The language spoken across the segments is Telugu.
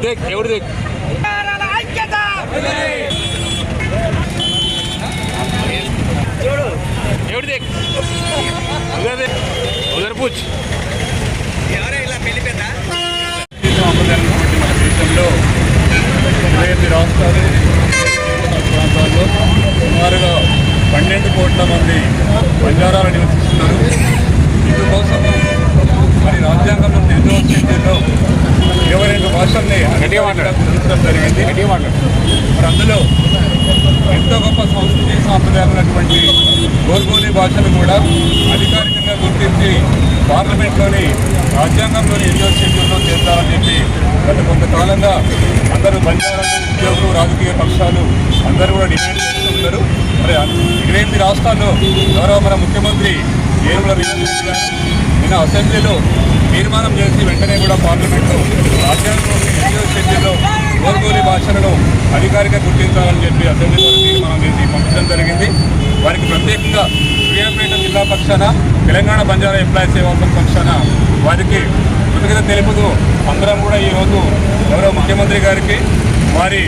देख देख एवढं देख एवढं देख उधर पूछ మన దేశంలో 25 రాష్ట్రాలు ప్రాంతాల్లో సుమారుగా 12 కోట్ల మంది బంజారాలు నివసిస్తున్నారు. ఇందుకోసం మరి రాజ్యాంగంలో 8వ షెడ్యూల్లో 22 భాషల్ని గుర్తించడం జరిగింది. మరి అందులో ఎంతో గొప్ప సంస్కృతి సాంప్రదాయాలు ఉన్నటువంటి గోల్గోలి భాషను కూడా అధికారికంగా గుర్తించి పార్లమెంట్లోని రాజ్యాంగంలోని 8వ షెడ్యూల్లో చేస్తారని చెప్పి గత కొంతకాలంగా అందరూ బంజారాలు, ఉద్యోగులు, రాజకీయ పక్షాలు అందరూ కూడా డిమాండ్ చేస్తున్నారు. మరి 28 రాష్ట్రాల్లో గౌరవ మన ముఖ్యమంత్రి ఏనుగుల రేవంత్ గారు నిన్న అసెంబ్లీలో తీర్మానం చేసి వెంటనే కూడా పార్లమెంట్లో రాజ్యాంగంలోని 8వ షెడ్యూల్లో గోల్గోలి భాషలను అధికారిక గుర్తించాలని చెప్పి అసెంబ్లీ వారు తీర్మానం చేసి పంపించడం జరిగింది. వారికి ప్రత్యేకంగా సూర్యాపేట జిల్లా పక్షాన తెలంగాణ బంజారా ఎంప్లాయీస్ సేవా సంఘ్ పక్షాన వారికి కృతజ్ఞత తెలుపుతూ అందరం కూడా ఈరోజు గౌరవ ముఖ్యమంత్రి గారికి వారి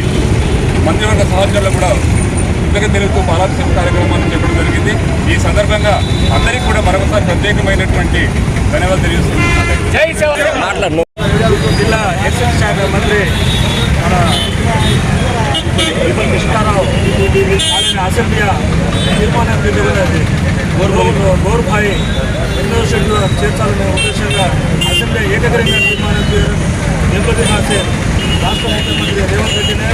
మంత్రివర్గ సహచరులు కూడా కృతజ్ఞత తెలుపుతూ పాలాభిషేక కార్యక్రమాన్ని చెప్పడం జరిగింది. ఈ సందర్భంగా అందరికీ కూడా మరొకసారి ప్రత్యేకమైనటువంటి ధన్యవాదాలు తెలియజేస్తున్నాను. జిల్లా ఎక్సైజ్ శాఖ మంత్రి మన కృష్ణారావు ఆయన అసెంబ్లీ తీర్మానం జరిగినది. గౌరవభాయి 8వ షెడ్యూల్ చేర్చాలనే ఉద్దేశంగా అసెంబ్లీ ఏకగ్రీవంగా తీర్మానం చేయడం నిర్వహించే రాష్ట్ర ముఖ్యమంత్రి రేవంత్ రెడ్డినే,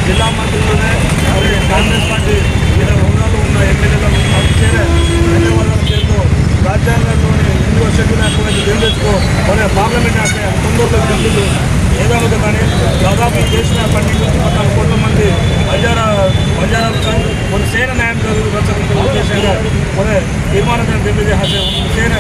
జిల్లా మంత్రులనే, మరి కాంగ్రెస్ పార్టీ వివిధ హోదాలు ఉన్న ఎమ్మెల్యేలను చేరే ధన్యవాదాలు చేస్తూ రాజ్యాంగంలోని 8వ షెడ్యూల్ నిర్ణయించుకో మన పార్లమెంట్ అంటే తొందరలో జరుగుతూ ఏదావత కానీ దాదాపు దేశ 12-14 కోట్ల మంది బంజారాల సంఘ్ మన సేన న్యాయం రచన ఉద్దేశంగా మన తీర్మానం తెలియజేసే సేన